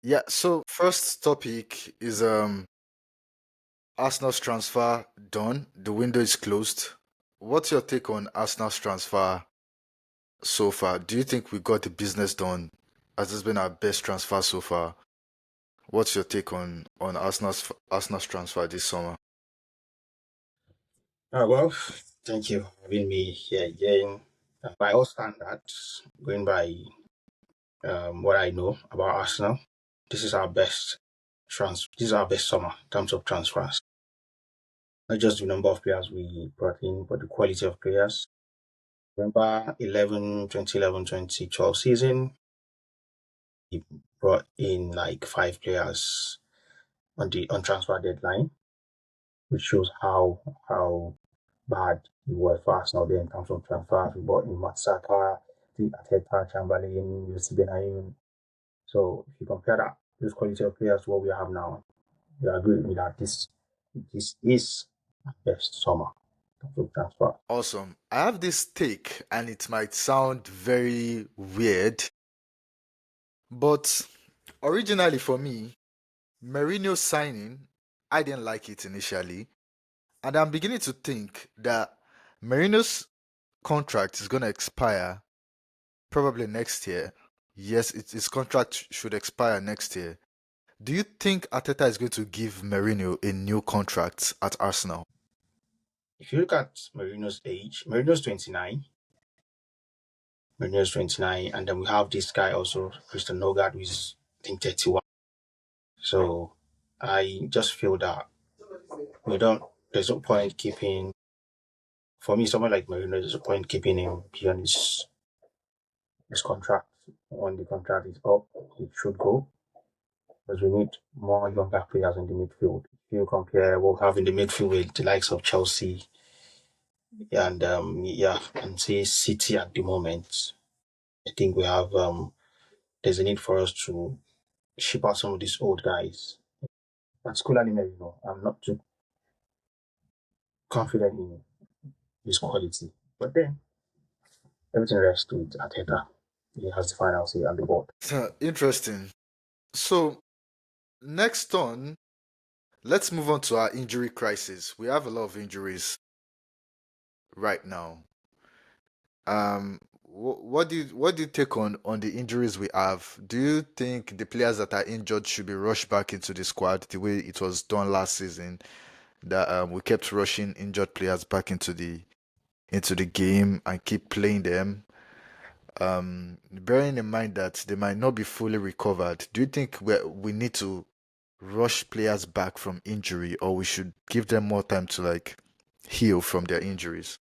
Yeah, so first topic is Arsenal's transfer done. The window is closed. What's your take on Arsenal's transfer so far? Do you think we got the business done? Has this been our best transfer so far? What's your take on Arsenal's transfer this summer? Well, thank you for having me here again. By all standards, going by what I know about Arsenal, this is our best This is our best summer in terms of transfers. Not just the number of players we brought in, but the quality of players. Remember 2011-2012 season, we brought in like five players on transfer deadline, which shows how bad it was for Arsenal there in terms of transfers. We bought in Saka, the Arteta, Chamberlain, Yossi Benayoun. So if you compare those quality of players to what we have now, you agree with me that this is our best summer in terms of transfer. Awesome. I have this take, and it might sound very weird, but originally for me, Mourinho signing, I didn't like it initially. And I'm beginning to think that Mourinho's contract is going to expire probably next year. Yes, his contract should expire next year. Do you think Arteta is going to give Mourinho a new contract at Arsenal? If you look at Mourinho's age, Mourinho's 29. Mourinho's 29, and then we have this guy also, Christian Nogard, who is I think 31. So I just feel that we don't. There's no point keeping. For me, someone like Mourinho, there's no point keeping him beyond his contract. When the contract is up, he should go because we need more younger players in the midfield. If you compare what we have in the midfield with the likes of Chelsea and say City at the moment, I think we have there's a need for us to ship out some of these old guys, particularly Merino. I'm not too confident in his quality, but then everything rests with Arteta. He has the final say on the board. Interesting. So, next on, let's move on to our injury crisis. We have a lot of injuries right now. What do you take on the injuries we have? Do you think the players that are injured should be rushed back into the squad the way it was done last season? That we kept rushing injured players back into the game and keep playing them. Bearing in mind that they might not be fully recovered, do you think we need to rush players back from injury, or we should give them more time to like heal from their injuries?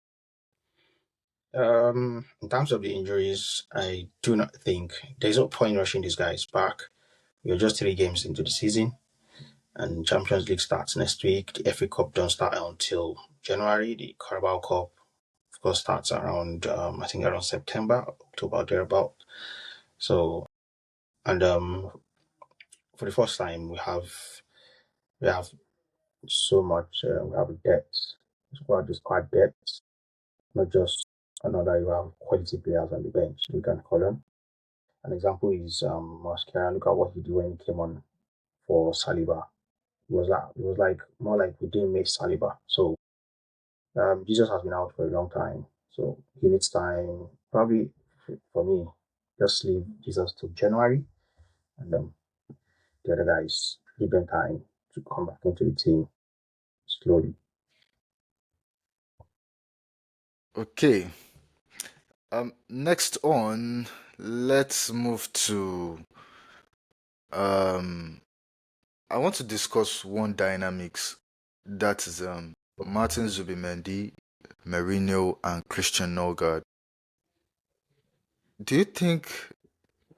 In terms of the injuries, I do not think there's no point rushing these guys back. We're just 3 games into the season, and Champions League starts next week. The FA Cup don't start until January. The Carabao Cup, of course, starts around I think around September, October thereabout. So, and for the first time, we have so much. We have depth. The squad is quite depth, not just another. You have quality players on the bench. You can call them. An example is Mascara. Look at what he did when he came on for Saliba. It was like more like we didn't miss Saliba. So Jesus has been out for a long time, so he needs time. Probably for me, just leave Jesus to January, and the other guys give them time to come back into the team slowly. Okay. Next on, let's move to um I want to discuss one dynamics that is Martin Zubimendi, Merino, and Christian Nogard. Do you think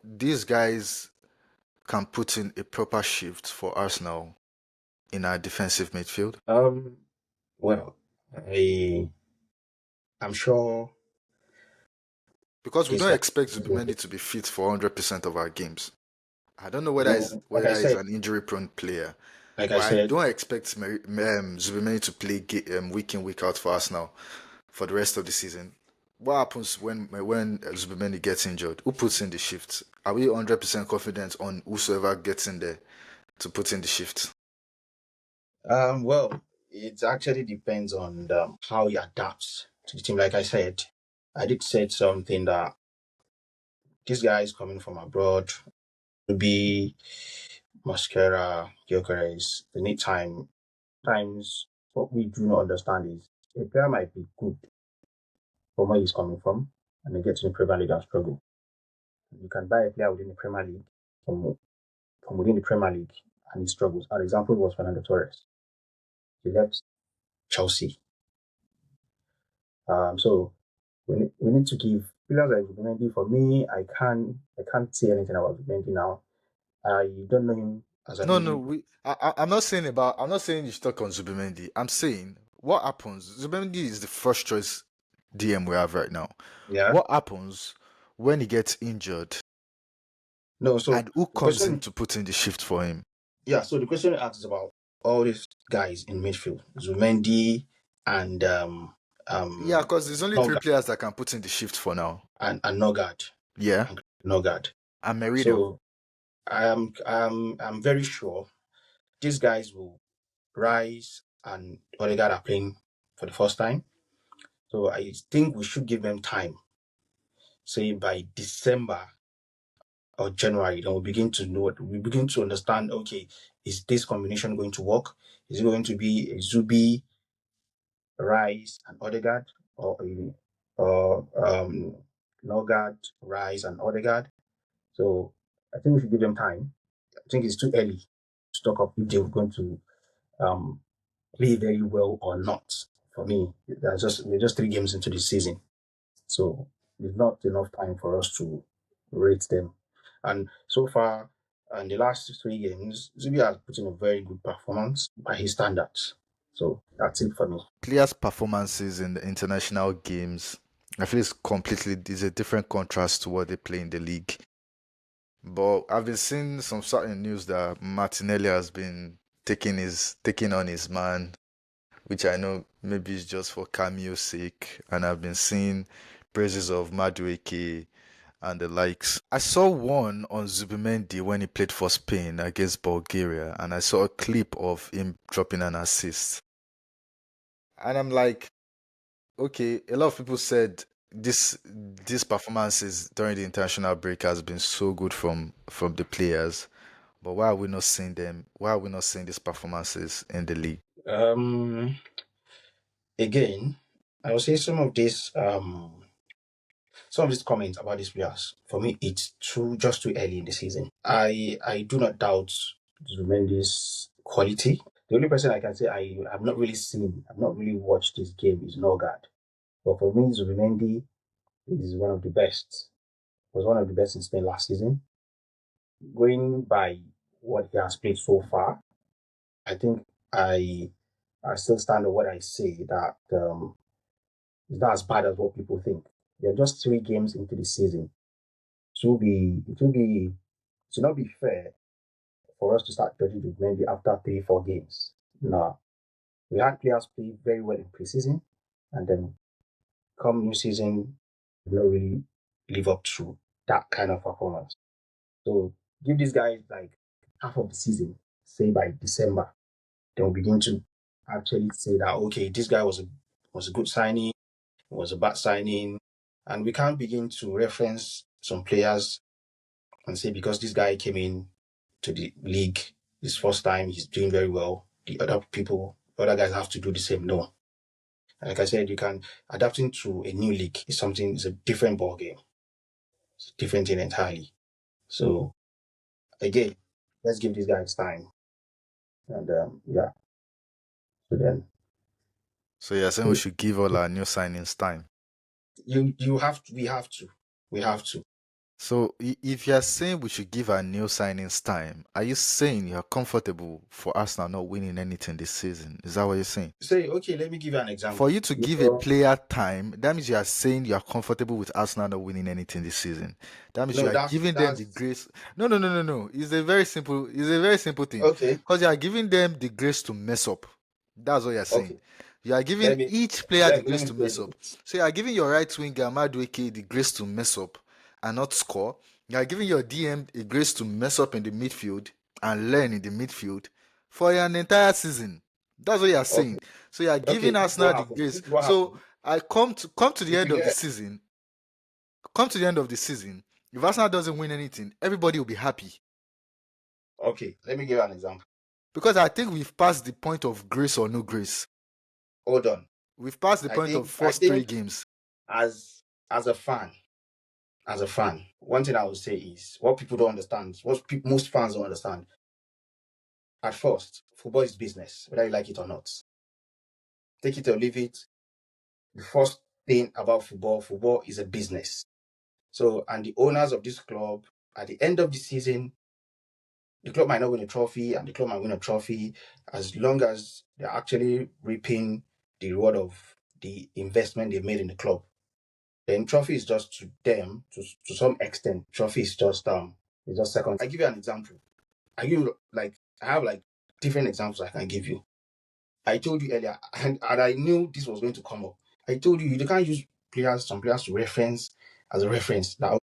these guys can put in a proper shift for Arsenal in our defensive midfield? Um, well, I I'm sure Because we these don't guys. expect Zubimendi to be fit for 100% of our games. I don't know whether No, like I he's said, an injury-prone player, like I but I said, don't expect Zubimendi to play week in week out for Arsenal for the rest of the season. What happens when Zubimendi gets injured? Who puts in the shift? Are we 100% confident on whosoever gets in there to put in the shift? Well, it actually depends on how he adapts to the team. Like I said, I did say something that these guys coming from abroad to be Mascara, Gyökeres, they need time. Sometimes what we do not understand is a player might be good from where he's coming from and then get to the Premier League and struggle. You can buy a player within the Premier League from, from within the Premier League and he struggles. An example was Fernando Torres. He left Chelsea. So we need to give players like Zubimendi. For me, I can't say anything about Zubimendi now. I don't know him as an No, no, individual. I'm not saying you should talk on Zubimendi. I'm saying what happens. Zubimendi is the first choice DM we have right now. Yeah. What happens when he gets injured No. So and who the comes in question, to put in the shift for him? yeah. So the question asks about all these guys in midfield, Zubimendi and Yeah, um because there's only three Nogard players that can put in the shift for now. and Nogard Yeah, and Nogard. and Merino. So I'm very sure these guys will rise and Odegaard are playing for the first time. So I think we should give them time. Say by December or January, then we begin to understand, okay, is this combination going to work? Is it going to be a Zubi, Rice, and Odegaard, or Nogard, Rice, and Odegaard? So I think we should give them time. I think it's too early to talk of if they're going to um, play very well or not. For me, we're just 3 games into the season, so it's not enough time for us to rate them. And so far, in the last 3 games, Zubi has put in a very good performance by his standards. So that's it for me. Players' performances in the international games, I feel is a different contrast to what they play in the league. But I've been seeing some certain news that Martinelli has been taking on his man, which I know maybe is just for cameo's sake. And I've been seeing praises of Madueke and the likes. I saw one on Zubimendi when he played for Spain against Bulgaria, and I saw a clip of him dropping an assist. And I'm like, okay, a lot of people said this performances during the international break has been so good from the players. But why are we not seeing them? Why are we not seeing these performances in the league? Um, Again, I would say some of these comments about these players, for me, it's too early in the season. I do not doubt Zumendi's quality. The only person I can say I have not really seen, I've not really watched this game is Norgard. But for me, Zubimendi is one of the best. Was one of the best in Spain last season. Going by what he has played so far, I think I still stand on what I say that it's not as bad as what people think. We are just 3 games into the season. It will not be fair for us to start judging Zubimendi after 3, 4 games. No, we had players play very well in preseason, and then come new season, they don't really live up to that kind of performance. So give these guys like half of the season, say by December, then we'll begin to actually say that okay, this guy was a good signing, was a bad signing, and we can't begin to reference some players and say because this guy came in to the league this first time, he's doing very well. Other guys have to do the same. No, like I said, you can adapting to a new league is something. It's a different ball game. It's a different thing entirely. So again, let's give these guys time. And yeah, so then So you're saying we should give all our new signings time. you have to, we have to. So if you're saying we should give our new signings time, are you saying you're comfortable for Arsenal not winning anything this season? Is that what you're saying? Say okay, let me give you an For example. you to give a player time, that means you are saying you are comfortable with Arsenal not winning anything this season. That means you No, are giving them the that's grace. No, no, no, no, no. It's a very simple thing. okay. Because you are giving them the grace to mess up. That's what you're saying. Okay. You are giving each player the grace let me to say mess up. this. So you are giving your right winger Madueke the grace to mess up and not score. You are giving your DM a grace to mess up in the midfield and learn in the midfield for an entire season. That's what you are saying. Okay, So you are okay. giving This is Arsenal what the happened. grace. This is what So happened. I come to the If end you of the get season. Come to the end of the season. If Arsenal doesn't win anything, everybody will be happy. okay, let me give you an example. Because I think we've passed the point of grace or no grace. Hold on. We've passed the point of I first 3 think games. as a fan, one thing I would say is what people don't understand, most fans don't understand. At first, football is business, whether you like it or not. Take it or leave it. The first thing about football is a business. So, and the owners of this club, at the end of the season, the club might not win a trophy, and the club might win a trophy as long as they're actually reaping the reward of the investment they made in the club. Then trophy is just to them, to some extent, trophy is just it's just second. I give you an example. I have like different examples I can give you. I told you earlier, and I knew this was going to come up. I told you can't use some players to reference as a reference that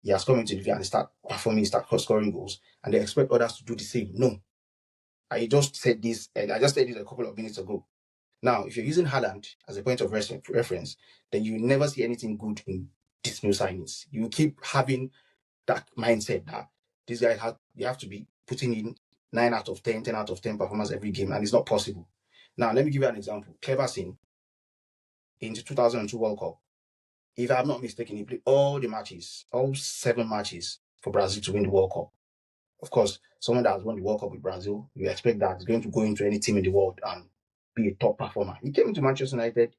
he has come into the field and start performing, start scoring goals, and they expect others to do the same. No, I just said this, and I just said this a couple of minutes ago. Now, if you're using Haaland as a point of reference, then you never see anything good in these new signings. You keep having that mindset that these guys you have to be putting in 9 out of 10, 10 out of 10 performance every game, and it's not possible. Now, let me give you an example. Cleverson in the 2002 World Cup, if I'm not mistaken, he played all the matches, all 7 matches for Brazil to win the World Cup. Of course, someone that has won the World Cup with Brazil, you expect that he's going to go into any team in the world and be a top performer. He came into Manchester United,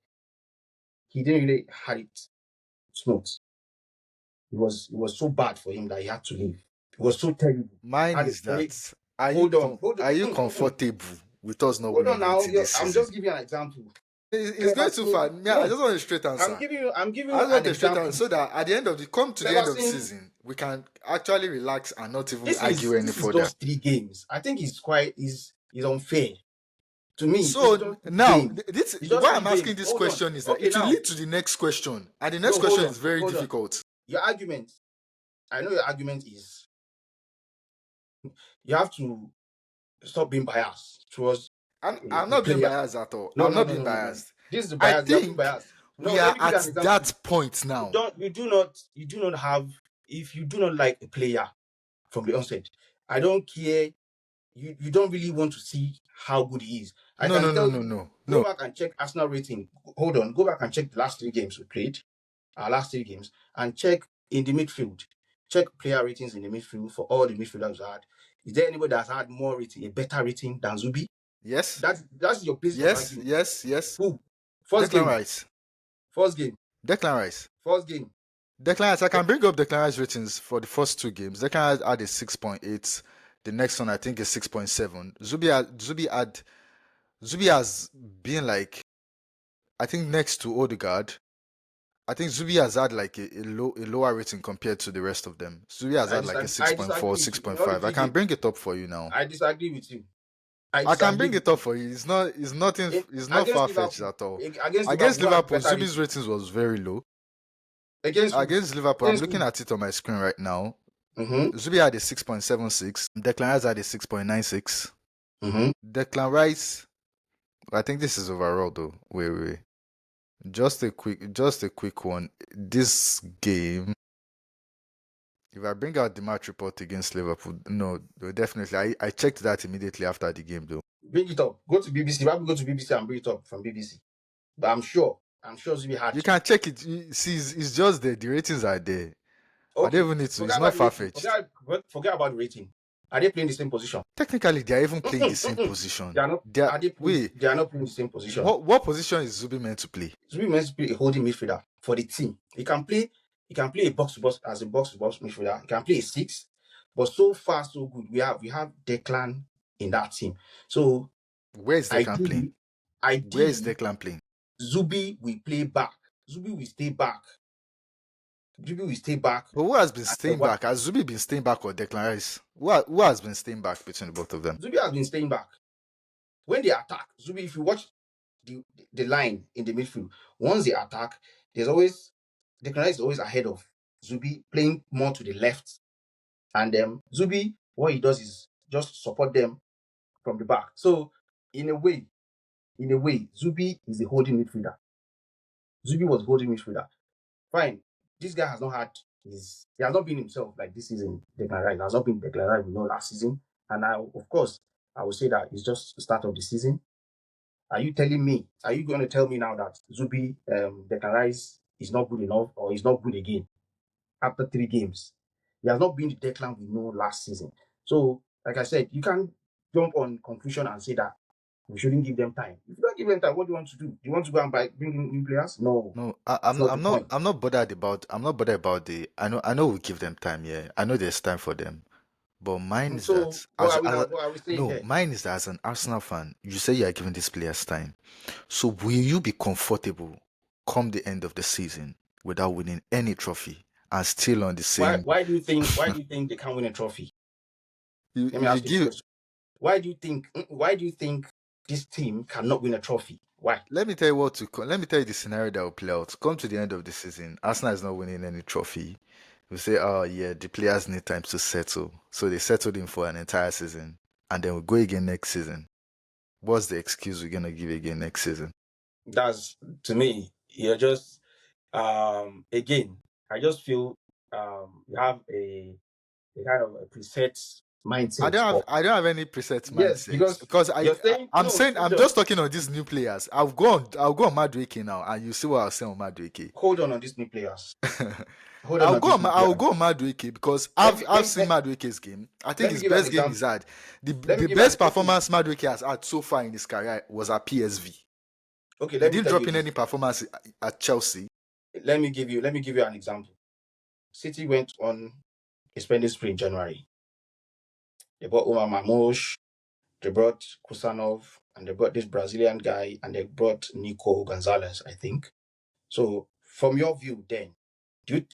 he didn't really have it smooth. It was so bad for him that he had to leave. It was so terrible. Mine Had a is very that hold on, are you comfortable with us not hold on winning now. anything this I'm season? just giving you an example. It's going too Cleverson, far. I no, just want a straight answer. I'm giving I you just an want a straight answer example. so that at the end of the end of the Cleverson, season, we can actually relax and not even this argue is any this is further. just 3 games. I think it's quite is unfair. To me, it's So just three now, games. this It's just why three I'm asking games. this Hold on. question is that Okay, it will now. lead to the next question, and the next No, question is very hold on. difficult. Your argument. I know your argument is you have to stop being biased towards I'm the not being player. biased at all. No, I'm no, not no, being no, no, no. biased. This is the I bias. You are being think biased. No, we let are me give you at an example. that point now. You do not have, if you do not like a player from the onset, I don't care. You don't really want to see how good he is. I No, can no, no, tell no, you, no, go no. back and check Arsenal rating. Hold on, go back and check the last 3 games we played, our last 3 games, and check in the midfield. Check player ratings in the midfield for all the midfielders we had. Is there anybody that's had more rating, a better rating than Zubi? Yes, That's your basis of yes, argument. yes, yes. Who? First Declan game. Rice. First game. Declan Rice. First game. Declan Rice. I can bring up Declan Rice ratings for the first 2 games. Declan Rice had a 6.8. The next one I think is 6.7. Zubi has been like, I think next to Odegaard. I think Zubi has had like a lower rating compared to the rest of them. Zubi has had like a I 6.4, disagree with you. In all the 6.5. I three can games, bring it up for you now. I disagree with you. I I can disagree bring with it up you. for you. It's not Against far fetched Liverpool, at all. against Against Liverpool, who has Liverpool, better Zubi's rating? ratings was very low. Against who? Against Liverpool, I'm Against looking who? at it on my screen right now. Mm-hmm. Zubi had a 6.76. Declan Rice had a 6.96. Mm-hmm. Declan Rice, I think this is overall though. Wait. Just a quick one. This game, if I bring out the match report against Liverpool, no, definitely. I checked that immediately after the game though. Bring it up. Go to BBC. Why go to BBC and bring it up from BBC? But I'm sure Zubi had. You can check it. See, it's just there. The ratings are there. I don't Okay, even need to. It's forget not about the far rating. fetched. Forget about the rating. Are they playing the same position? Technically, they are even playing the same position. They are not. Wait, They are not playing the same position. what position is Zubi meant to play? Zubi meant to be a holding midfielder for the team. He can play a box to box as a box to box midfielder. He can play a 6. But so far, so good. We have Declan in that team. So Where is Declan playing? Where is ideally, Declan playing? Zubi will play back. Zubi will stay back. But who has been staying back? Has Zubi been staying back or Declan Rice? Who has been staying back between the both of them? Zubi has been staying back. When they attack, Zubi, if you watch the line in the midfield. Once they attack, there's always Declan Rice is always ahead of Zubi, playing more to the left, and Zubi, what he does is just support them from the back. So in a way, Zubi is the holding midfielder. Zubi was holding midfielder. Fine, this guy has not had he has not been himself like this season. Declan Rice has not been Declan Rice we know last season, and of course I would say that it's just the start of the season. Are you telling me? Are you going to tell me now that Zubi, Declan Rice is not good enough or is not good again after 3 games? He has not been the Declan we know last season. So, like I said, you can't jump on conclusion and say that we shouldn't give them time. If you don't give them time, what do you want to do? Do you want to go and bring in new players? No, No, that's not the point. I'm not bothered about. I'm not bothered about the. I know we give them time. Yeah, I know there's time for them. But mine is So, that as what are we saying no, here? mine is that as an Arsenal fan, you say you are giving these players time. So will you be comfortable come the end of the season without winning any trophy and still on the same? Why do you think they can't win a trophy? Let me You ask you this give. question. Why do you think this team cannot win a trophy? Why? Let me tell you let me tell you the scenario that will play out. Come to the end of the season, Arsenal is not winning any trophy. We say, oh yeah, the players need time to settle. So they settled in for an entire season, and then we go again next season. What's the excuse we're gonna give again next season? That's to me, you're just again, I just feel you have a kind of a preset mindset for I don't have any preset yes, mindsets because because you're saying I'm no, saying hold I'm on, just talking on these new players. I'll go on Madueke now, and you see what I'll say on Madueke. hold on these new players. Hold on these new I'll players. go on Madueke because Let me let I've me seen let, Madueke's game. I think let me his give you an best game is example. had. Let me The give an best performance Madueke has had so far in his career was at PSV. okay, He let me didn't tell drop you in this. any performance at Chelsea. Let me give you an example. City went on a spending spree in January. They bought Omar Mamouche, they brought Kusanov, and they brought this Brazilian guy, and they brought Nico Gonzalez, I think. So, from your view, then, do you,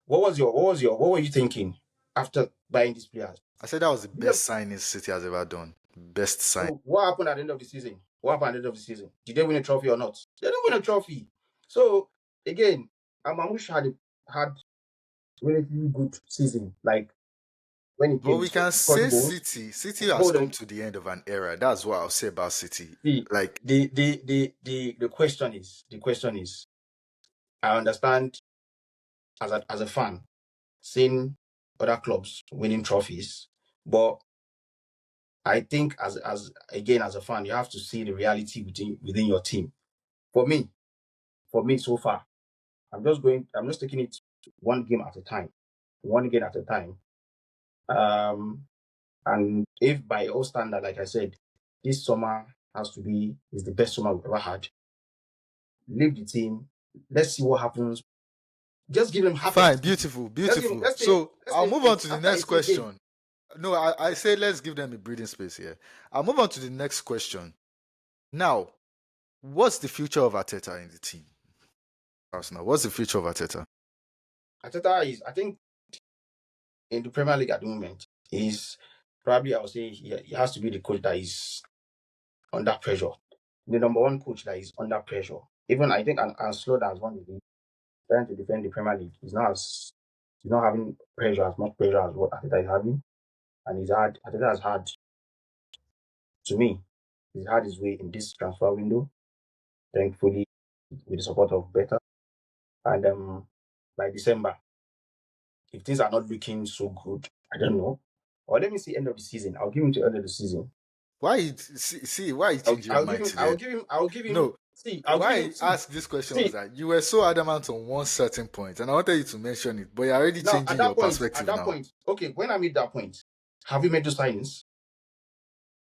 what were you thinking after buying these players? I said that was the Give them- best signing City has ever done. Best sign. So, what happened at the end of the season? What happened at the end of the season? Did they win a trophy or not? They didn't win a trophy. So, again, Mamouche had relatively good season, like when he But came, we he can scored say goals. City has Hold come on. to the end of an era. That's what I'll say about City. See, Like, the question is, I understand as a fan seeing other clubs winning trophies, but I think as again as a fan, you have to see the reality within your team. For me, so far, I'm just taking it one game at a time. One game at a time. Um and if by all standard, like I said, this summer is the best summer we've ever had. Leave the team. Let's see what happens. Just give them half of the fine, season. beautiful, Let's give them. beautiful. So Let's I'll say move on to the after next 18 games. question. No, I say let's give them a breathing space here. I'll move on to the next question. Now, what's the future of Arteta in the team? Arsenal. What's the future of Arteta? Arteta is, I think, in the Premier League at the moment, is probably, I would say, he has to be the coach that is under pressure. The number one coach that is under pressure. Even I think and Slot has won the league, trying to defend the Premier League. He's not having pressure as much pressure as what Arteta is having. And Arteta has had, to me, he's had his way in this transfer window, thankfully, with the support of Better. And by December, if things are not looking so good, I don't know. Or let me see end of the season. I'll give him to end of the season. Why you change your I'll give mind him. today? I'll give him. No, See, I'll give why him. I asked this question was See. that you were so adamant on one certain point, and I wanted you to mention it, but you're already Now changing your perspective now. okay. When I made that point, have we made those signings?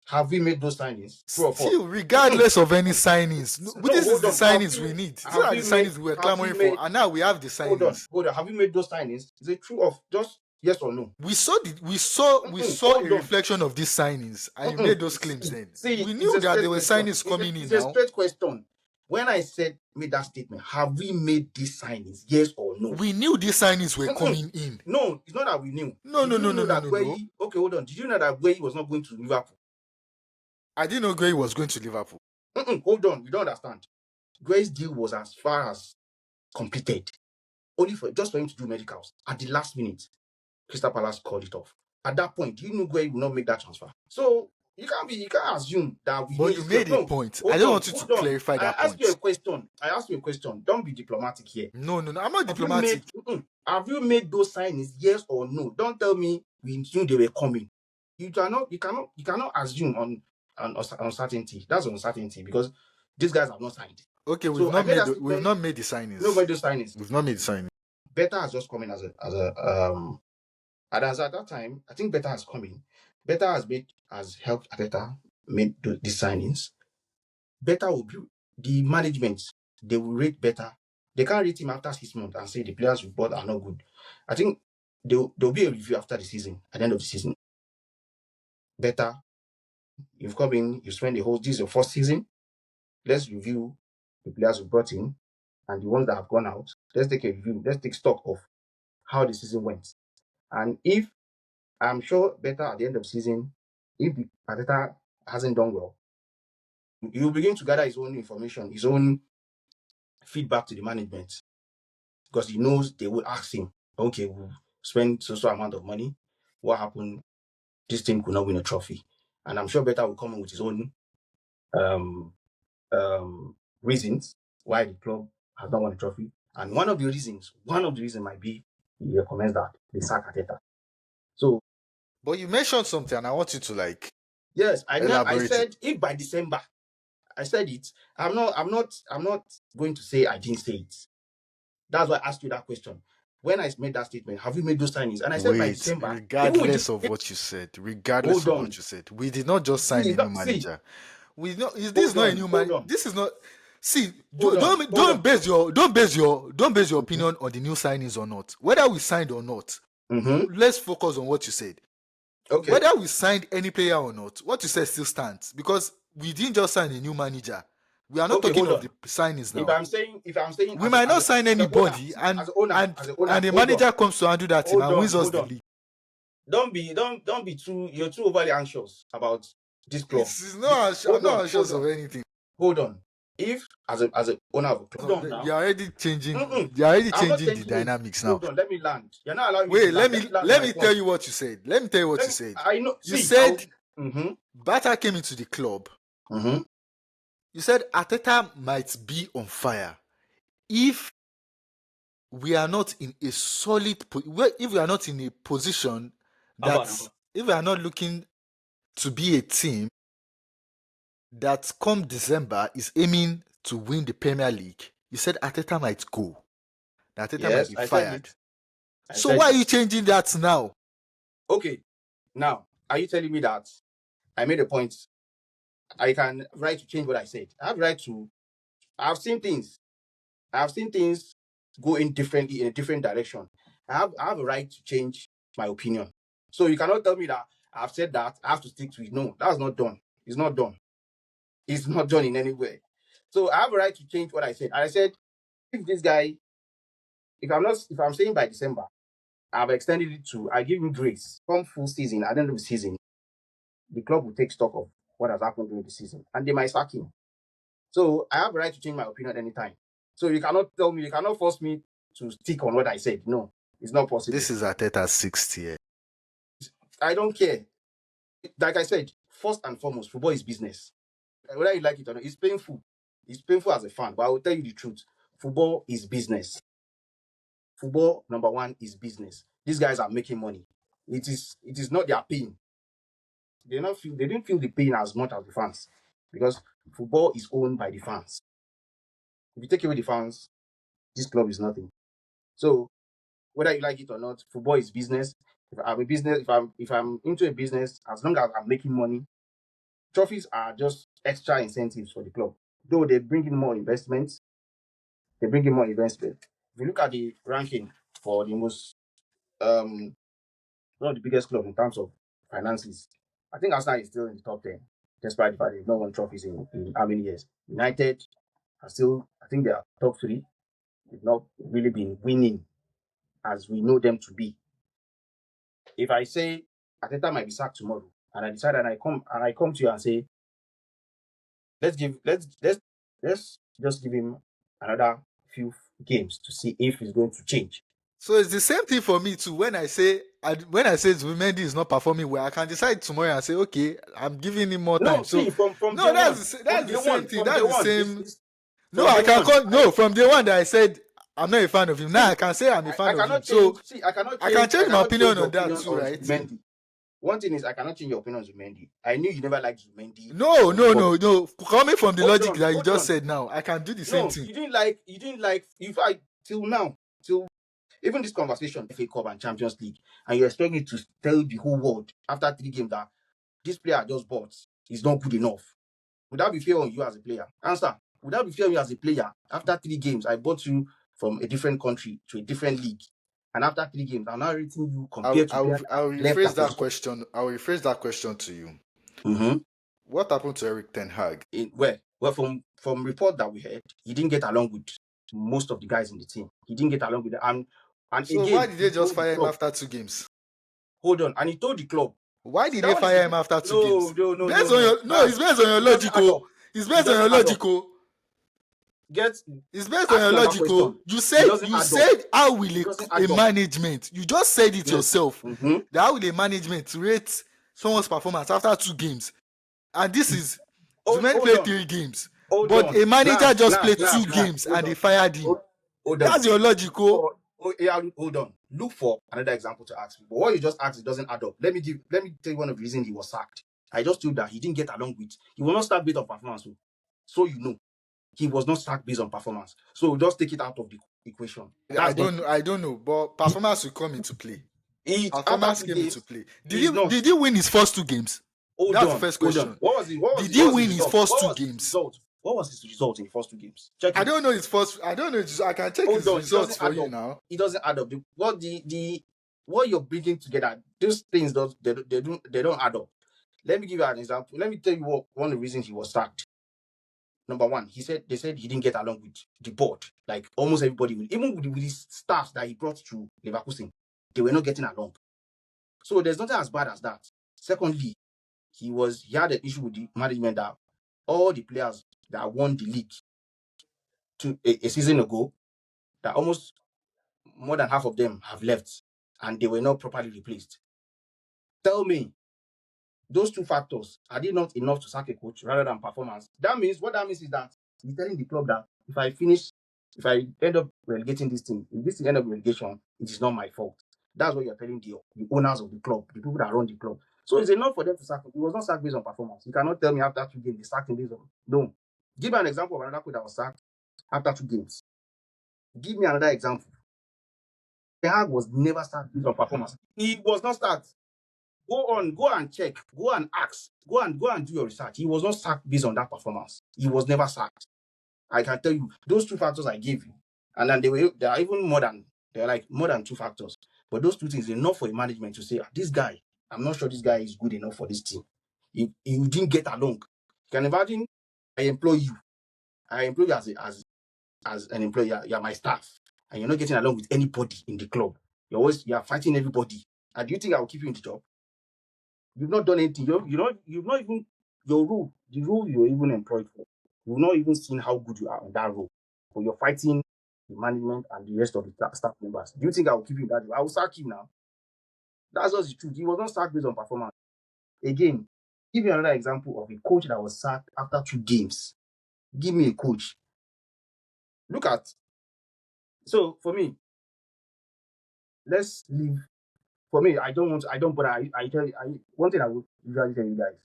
Have we made those signings? True or false? Still, regardless of any signings, No, this is hold the on. signings we need. These are the signings we were clamoring for, and now we have the signings. Hold on. Have we made those signings? Is it true of just yes or no? We saw a Hold on. reflection of these signings, and you made those claims. Then See, we it's knew a that straight there were question. signings coming in It's a now. straight question. When I made that statement, have we made these signings? Yes or no? We knew these signings were coming in. No, it's not that we knew. No. Okay, hold on. Did you know that Gueye was not going to Liverpool? I didn't know Gray was going to Liverpool. Hold on, you don't understand. Gue's deal was as far as completed, only for him to do medicals at the last minute. Crystal Palace called it off. At that point, do you know Gueye will not make that transfer? So you can't assume that we know But you his club. made a No, point. I hold don't on, want you to hold on. clarify I that asked you a point. question. Don't be diplomatic here. No. I'm not Have you made diplomatic. have you made those signings? Yes or no? Don't tell me we knew they were coming. You cannot assume on uncertainty. That's uncertainty because these guys have not signed. Okay, So I made that we've statement. not made the signings. No made those signings. We've not made the signings. Better has just come in as and as at that time, I think Better has come in. Better has helped Arteta make these signings. Better will be the management. They will rate Better. They can't rate him after 6 months and say the players we bought are not good. I think there'll be a review after the season. At the end of the season, Better, you've come in, you spend this is your first season. Let's review the players we brought in and the ones that have gone out. Let's take a review. Let's take stock of how the season went. And if I'm sure Better at the end of the season, if the Arteta hasn't done well, he will begin to gather his own information, his own feedback to the management, because he knows they will ask him, okay, we'll spend so amount of money. What happened? This team could not win a trophy. And I'm sure Better will come in with his own reasons why the club has not won a trophy. And one of the reasons might be he recommends that they sack Arteta. So, but you mentioned something, and I want you to yes, I said it. if by December, I said it. I'm not going to say I didn't say it. That's why I asked you that question. When I made that statement, have you made those signings? And I said by December, regardless of what you said, we did not just sign a new manager. This is not a new manager. This is not. See, don't base your opinion on the new signings or not. Whether we signed or not, let's focus on what you said. Okay. Whether we signed any player or not, what you said still stands because we didn't just sign a new manager. We are not talking of the signings now. If I'm saying we might not sign anybody, and the manager comes to handle that team and wins us the league. Don't be too. You're too overly anxious about this club. I'm not anxious of anything. Hold on. If as a owner of a club, you're already changing. You're already changing the dynamics now. Hold on. Let me land. You're not allowing me. Wait. Let me tell you what you said. Let me tell you what you said. I know. You said Bata came into the club. You said Arteta might be on fire if we are not in a solid. If we are not in a position that if we are not looking to be a team that come December is aiming to win the Premier League, you said Arteta might go. Arteta might be fired. So why are you changing that now? Okay. Now, are you telling me that I made a point? I can right to change what I said. I have right to. I've seen things go in a different direction. I have a right to change my opinion. So you cannot tell me that I've said that I have to stick to it. No, that's not done. It's not done. It's not done in any way. So I have a right to change what I said. I said, if this guy, if I'm saying by December, I've extended it to, I give him grace. Come full season, at the end of the season, the club will take stock of what has happened during the season, and they might sack him. So I have a right to change my opinion anytime. So you cannot force me to stick on what I said. No, it's not possible. This is Arteta's 6th year. I don't care. Like I said, first and foremost, football is business. Whether you like it or not, it's painful. It's painful as a fan, but I will tell you the truth. Football is business. Football, number one, is business. These guys are making money. It is not their pain. They didn't feel the pain as much as the fans because football is owned by the fans. If you take away the fans, this club is nothing. So whether you like it or not, football is business. If I'm into a business, as long as I'm making money, trophies are just extra incentives for the club. Though they bring in more investments, If you look at the ranking for the most one of the biggest club in terms of finances, I think Arsenal is still in the top 10, despite the fact they've not won trophies in how many years. United are still, I think they are top 3. They've not really been winning as we know them to be. If I say Arteta might be sacked tomorrow, and I decide and I come to you and say let's just give him another few games to see if he's going to change. So it's the same thing for me too. When I say Zubimendi is not performing well, I can decide tomorrow and say, okay, I'm giving him more No, time. see, So from day no, one, that's the same thing. from day That's the one, same. No, from day I can one, call no from day one that I said I'm not a fan of him. Now I see, can say I'm a fan I of him. cannot So change. See, I cannot I can change. I change my cannot change opinion your on that opinion too, on right? Zubimendi. One thing is, I cannot change your opinion on Zubimendi. I knew you never liked Zubimendi No, from the no, first. no, no. Coming from the logic that you Hold just on. said now, I can do the same No, thing. you didn't like. If I till now, till even this conversation, FA Cup and Champions League, and you expect me to tell the whole world after 3 games that this player I just bought is not good enough. Would that be fair on you as a player? Answer. Would that be fair on you as a player? After 3 games, I bought you from a different country to a different league. And after 3 games, I'm now rating you compared to players I will that left rephrase that that position. question. I will rephrase that question to you. Mm-hmm. What happened to Eric Ten Hag? Well, from report that we heard, he didn't get along with most of the guys in the team. He didn't get along with them. And So why again, did he they just told the fire him club, after 2 games? hold on, and he told the club, Why see, did that they one is fire him after two no, games? no, no, no, Based on no. your no, it's based on your It doesn't add logical. up. It's It based on your doesn't add up. logical. Get It's based on Ask your me another logical. question. You It doesn't add up. said how will It doesn't a add up. management? You just said it Yes. yourself. Mm-hmm. That how will a management rate someone's performance after 2 games? And this is Zumen Hold played on. 3 games, Hold but on. a manager just played two Lance. games Hold and they on. fired him. Hold on. That's your logical. Hold on. Look for another example to ask me. But what you just asked, it doesn't add up. Let me tell you one of the reasons he was sacked. I just told that he didn't get along with. He will not start based on performance. So you know, he was not sacked based on performance. So just take it out of the equation. I That's not. don't know. I don't know, but performance will come into play. After Performance two came into games, play. he's not. Did he win his first 2 games? That's the first Hold question. on. What was Did he win his his result? first What two was his games? result? What was his result in the first 2 games? Check I it. don't know his first. I don't know. I can check his Hold on. It results doesn't for add you up. now. It doesn't add up. What you're bringing together, those things they don't add up. Let me give you an example. Let me tell you one of the reasons he was sacked. Number one, they said he didn't get along with the board. Like almost everybody, even with his staff that he brought to Leverkusen, they were not getting along. So there's nothing as bad as that. Secondly, he had an issue with the management that all the players that won the league a season ago, that almost more than half of them have left and they were not properly replaced. Tell me, those 2 factors, are they not enough to sack a coach rather than performance? What that means is that he's telling the club that if I end up relegating this team, if this end up relegation, it is not my fault. That's what you're telling the owners of the club, the people that run the club. So it's enough for them to sack him. He was not sacked based on performance. You cannot tell me after 2 games they sacked him based on. No. Give me an example of another coach that was sacked after 2 games. Give me another example. The Hag was never sacked based on performance. He was not sacked. Go and check. Go and ask. Go and do your research. He was not sacked based on that performance. He was never sacked. I can tell you those 2 factors I gave you, and then they are even more than they're like more than 2 factors. But those 2 things are enough for a management to say, this guy, I'm not sure this guy is good enough for this team. You didn't get along. You can imagine I employ you as an employer, you're my staff, and you're not getting along with anybody in the club. You're fighting everybody. And do you think I will keep you in the job? You've not done anything. You've not even the role you're even employed for. You've not even seen how good you are on that role. But you're fighting the management and the rest of the staff members. Do you think I will keep you in that job? I will sack him now. That's just the truth. He was not sacked based on performance. Again, give me another example of a coach that was sacked after 2 games. Give me a coach. Look at. So for me, let's leave. For me, I don't bother. I tell you, one thing I would usually tell you guys,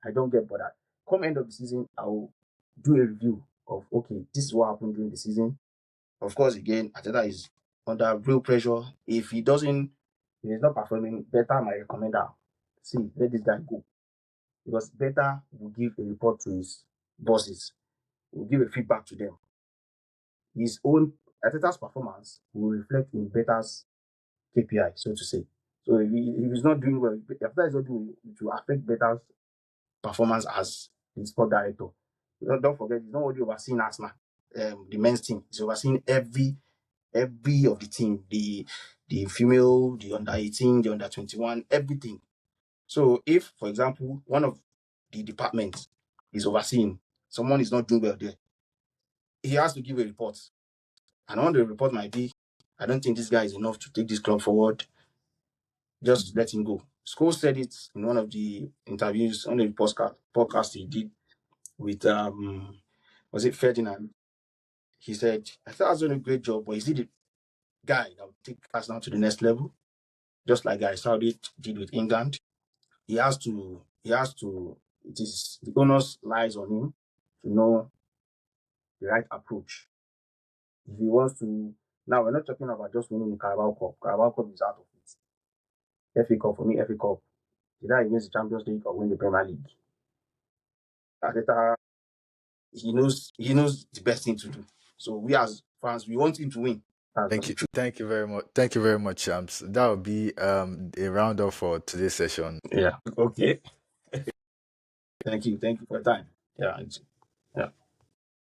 I don't get bothered. Come end of the season, I will do a review of, okay, this is what happened during the season. Of course, again, Arteta is under real pressure. If he's not performing, better might recommend that. See, let this guy go. Because better will give a report to his bosses, will give a feedback to them. His own Arteta's performance will reflect in Better's KPI, so to say. So if he's not doing well, Arteta is not doing it will affect Better's performance as the sport director. Don't forget, he's not only overseeing Arsenal, the men's team. He's overseeing every of the team, the female, the under 18, the under 21, everything. So if, for example, one of the departments is overseeing, someone is not doing well there, he has to give a report. And one of the report might be, I don't think this guy is enough to take this club forward. Just let him go. Scholes said it in one of the interviews, on the podcast he did with was it Ferdinand? He said, I thought I was doing a great job, but is he the guy that will take us now to the next level? Just like Guy Saudi did with England. It is the onus lies on him to know the right approach. If he wants to, now we're not talking about just winning the Carabao Cup. Carabao Cup is out of it. FA Cup, for me, FA Cup, either he wins the Champions League or win the Premier League. Arteta, he knows the best thing to do. So we as fans, we want him to win. Thank you very much. Thank you very much, champs. That will be a roundup for today's session. Yeah. Okay. Thank you for your time. Yeah. Yeah.